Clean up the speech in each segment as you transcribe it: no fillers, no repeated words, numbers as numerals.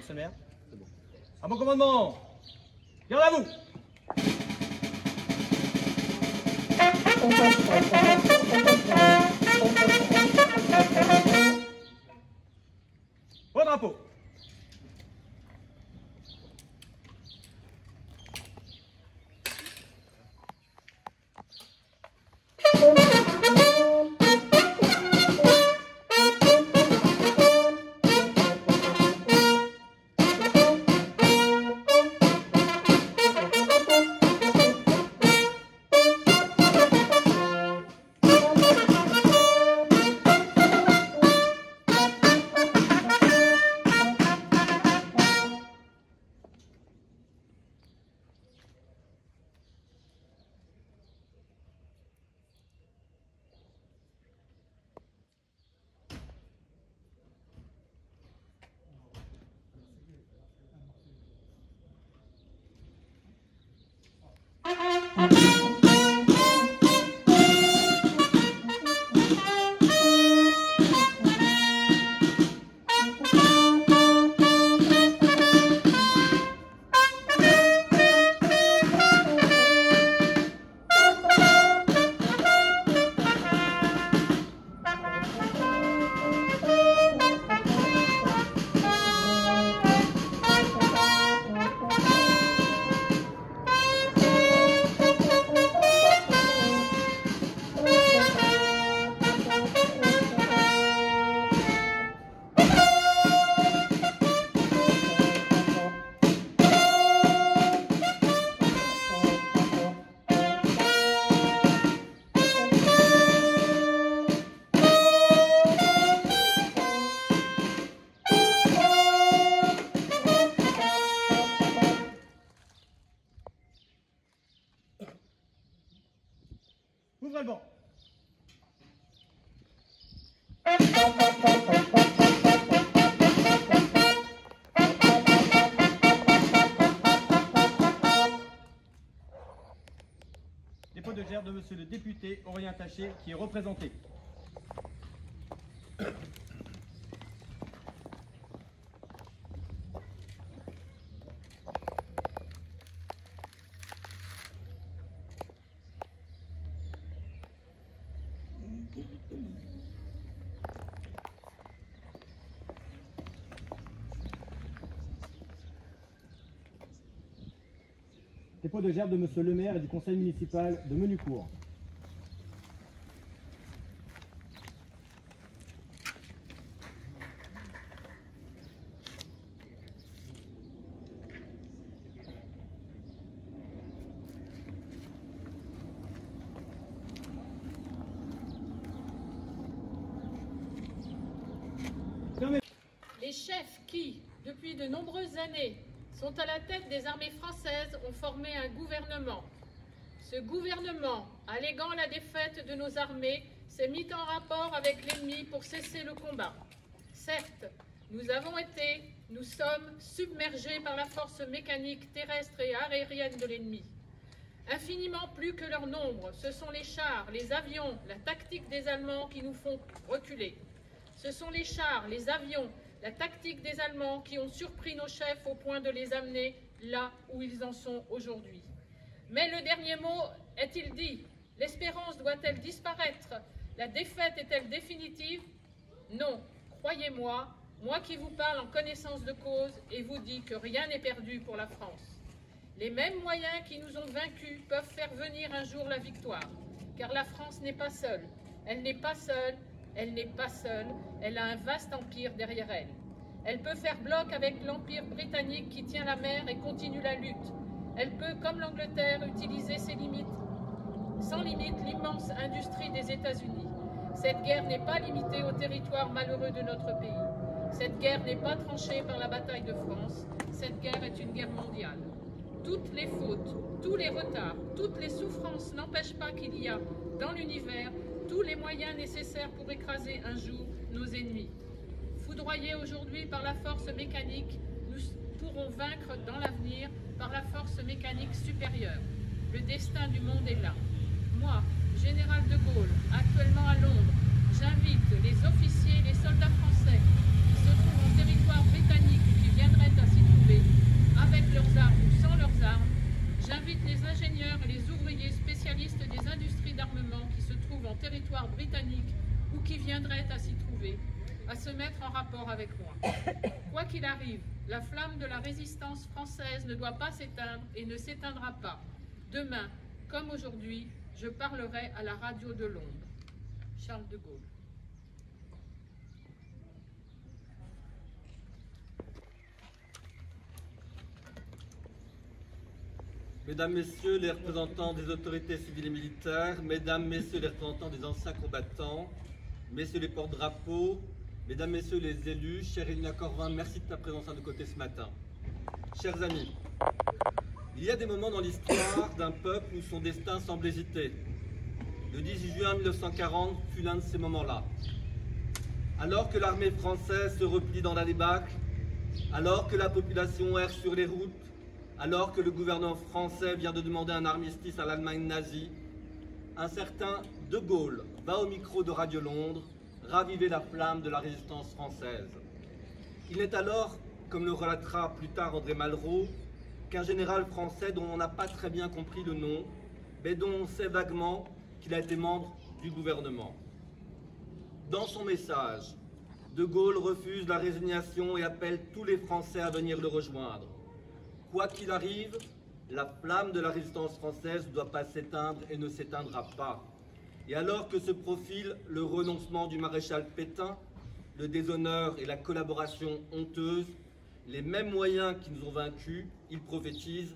monsieur le maire. C'est bon. À mon commandement, garde à vous. Au drapeau. Ouvrez le banc. Dépôt de gerbe de monsieur le député Aurélien Taché qui est représenté. Dépôt de gerbe de monsieur le maire et du conseil municipal de Menucourt. Les chefs qui, depuis de nombreuses années, sont à la tête des armées françaises ont formé un gouvernement. Ce gouvernement, alléguant la défaite de nos armées, s'est mis en rapport avec l'ennemi pour cesser le combat. Certes, nous sommes submergés par la force mécanique terrestre et aérienne de l'ennemi. Infiniment plus que leur nombre, ce sont les chars, les avions, la tactique des Allemands qui nous font reculer. Ce sont les chars, les avions, la tactique des Allemands qui ont surpris nos chefs au point de les amener là où ils en sont aujourd'hui. Mais le dernier mot est-il dit? L'espérance doit-elle disparaître? La défaite est-elle définitive? Non, croyez-moi, moi qui vous parle en connaissance de cause et vous dis que rien n'est perdu pour la France. Les mêmes moyens qui nous ont vaincus peuvent faire venir un jour la victoire, car la France n'est pas seule. Elle n'est pas seule. Elle n'est pas seule, elle a un vaste empire derrière elle. Elle peut faire bloc avec l'empire britannique qui tient la mer et continue la lutte. Elle peut, comme l'Angleterre, utiliser ses limites, sans limite l'immense industrie des États-Unis. Cette guerre n'est pas limitée au territoire malheureux de notre pays. Cette guerre n'est pas tranchée par la bataille de France. Cette guerre est une guerre mondiale. Toutes les fautes, tous les retards, toutes les souffrances n'empêchent pas qu'il y a, dans l'univers, tous les moyens nécessaires pour écraser un jour nos ennemis. Foudroyés aujourd'hui par la force mécanique, nous pourrons vaincre dans l'avenir par la force mécanique supérieure. Le destin du monde est là. Moi, général de Gaulle, actuellement à Londres, j'invite les officiers et les soldats français qui se trouvent en territoire britannique ou qui viendraient à avec leurs armes ou sans leurs armes, j'invite les ingénieurs et les ouvriers spécialistes des industries d'armement qui se trouvent en territoire britannique ou qui viendraient à s'y trouver, à se mettre en rapport avec moi. Quoi qu'il arrive, la flamme de la résistance française ne doit pas s'éteindre et ne s'éteindra pas. Demain, comme aujourd'hui, je parlerai à la radio de Londres. Charles de Gaulle. Mesdames, Messieurs les représentants des autorités civiles et militaires, Mesdames, Messieurs les représentants des anciens combattants, Messieurs les porte-drapeaux, Mesdames, Messieurs les élus, chère Elina Corvin, merci de ta présence à nos côtés ce matin. Chers amis, il y a des moments dans l'histoire d'un peuple où son destin semble hésiter. Le 18 juin 1940 fut l'un de ces moments-là. Alors que l'armée française se replie dans la débâcle, alors que la population erre sur les routes, alors que le gouvernement français vient de demander un armistice à l'Allemagne nazie, un certain De Gaulle va au micro de Radio Londres raviver la flamme de la résistance française. Il n'est alors, comme le relatera plus tard André Malraux, qu'un général français dont on n'a pas très bien compris le nom, mais dont on sait vaguement qu'il a été membre du gouvernement. Dans son message, De Gaulle refuse la résignation et appelle tous les Français à venir le rejoindre. Quoi qu'il arrive, la flamme de la résistance française ne doit pas s'éteindre et ne s'éteindra pas. Et alors que se profile le renoncement du maréchal Pétain, le déshonneur et la collaboration honteuse, les mêmes moyens qui nous ont vaincus, ils prophétisent,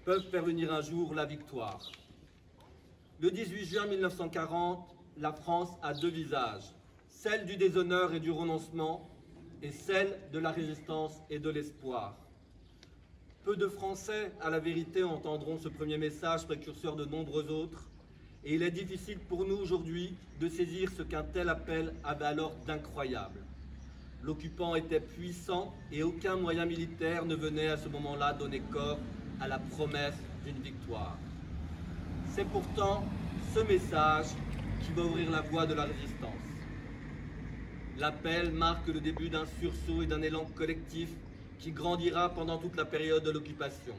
peuvent faire venir un jour la victoire. Le 18 juin 1940, la France a deux visages, celle du déshonneur et du renoncement, et celle de la résistance et de l'espoir. Peu de Français, à la vérité, entendront ce premier message précurseur de nombreux autres, et il est difficile pour nous aujourd'hui de saisir ce qu'un tel appel avait alors d'incroyable. L'occupant était puissant et aucun moyen militaire ne venait à ce moment-là donner corps à la promesse d'une victoire. C'est pourtant ce message qui va ouvrir la voie de la résistance. L'appel marque le début d'un sursaut et d'un élan collectif qui grandira pendant toute la période de l'occupation.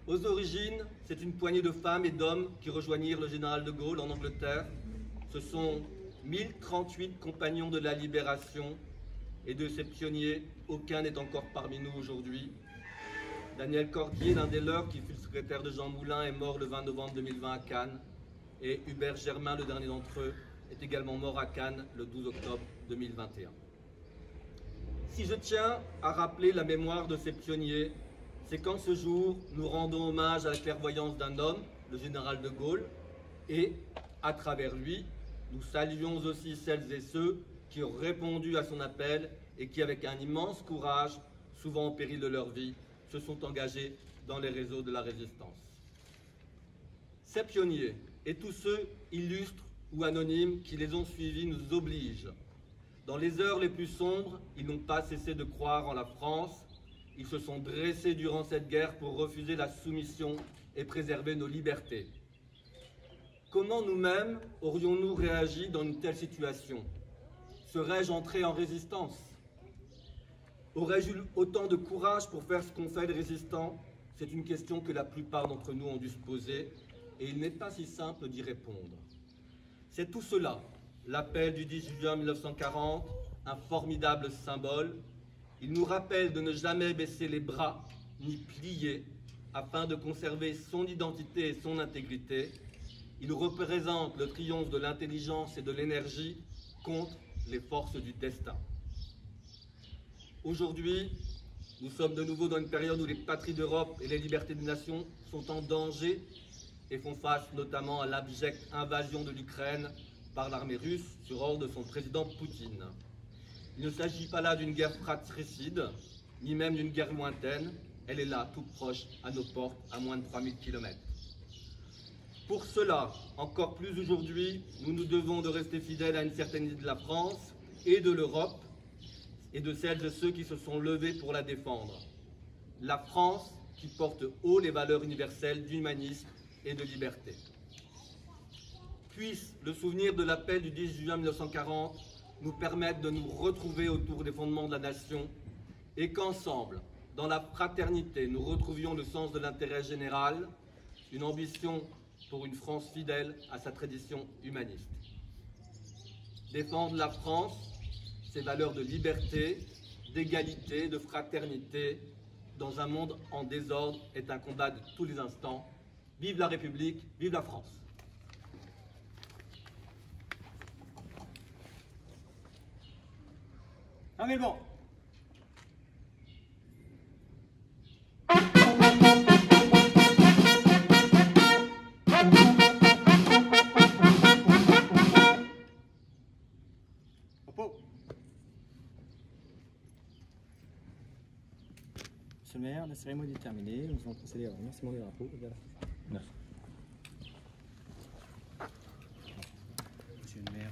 Aux origines, c'est une poignée de femmes et d'hommes qui rejoignirent le général de Gaulle en Angleterre. Ce sont 1038 compagnons de la Libération, et de ces pionniers, aucun n'est encore parmi nous aujourd'hui. Daniel Cordier, l'un des leurs, qui fut le secrétaire de Jean Moulin, est mort le 20 novembre 2020 à Cannes, et Hubert Germain, le dernier d'entre eux, est également mort à Cannes le 12 octobre 2021. Si je tiens à rappeler la mémoire de ces pionniers, c'est qu'en ce jour, nous rendons hommage à la clairvoyance d'un homme, le général de Gaulle, et, à travers lui, nous saluons aussi celles et ceux qui ont répondu à son appel et qui, avec un immense courage, souvent au péril de leur vie, se sont engagés dans les réseaux de la résistance. Ces pionniers et tous ceux, illustres ou anonymes, qui les ont suivis nous obligent. Dans les heures les plus sombres, ils n'ont pas cessé de croire en la France. Ils se sont dressés durant cette guerre pour refuser la soumission et préserver nos libertés. Comment nous-mêmes aurions-nous réagi dans une telle situation? Serais-je entré en résistance? Aurais-je eu autant de courage pour faire ce qu'ont fait les résistants? C'est une question que la plupart d'entre nous ont dû se poser, et il n'est pas si simple d'y répondre. C'est tout cela, l'appel du 18 juin 1940, un formidable symbole. Il nous rappelle de ne jamais baisser les bras, ni plier, afin de conserver son identité et son intégrité. Il représente le triomphe de l'intelligence et de l'énergie contre les forces du destin. Aujourd'hui, nous sommes de nouveau dans une période où les patries d'Europe et les libertés des nations sont en danger et font face notamment à l'abjecte invasion de l'Ukraine par l'armée russe sur ordre de son président Poutine. Il ne s'agit pas là d'une guerre fratricide, ni même d'une guerre lointaine. Elle est là, tout proche, à nos portes, à moins de 3000 km. Pour cela, encore plus aujourd'hui, nous nous devons de rester fidèles à une certaine idée de la France et de l'Europe et de celles et ceux qui se sont levés pour la défendre. La France qui porte haut les valeurs universelles d'humanisme et de liberté. Puisse le souvenir de l'appel du 10 juin 1940 nous permettre de nous retrouver autour des fondements de la nation et qu'ensemble, dans la fraternité, nous retrouvions le sens de l'intérêt général, une ambition pour une France fidèle à sa tradition humaniste. Défendre la France, ses valeurs de liberté, d'égalité, de fraternité, dans un monde en désordre, est un combat de tous les instants. Vive la République, vive la France! Ah mais bon. Repos. Monsieur le maire, la cérémonie est terminée. Nous allons procéder au remerciement des drapeaux. Monsieur le maire.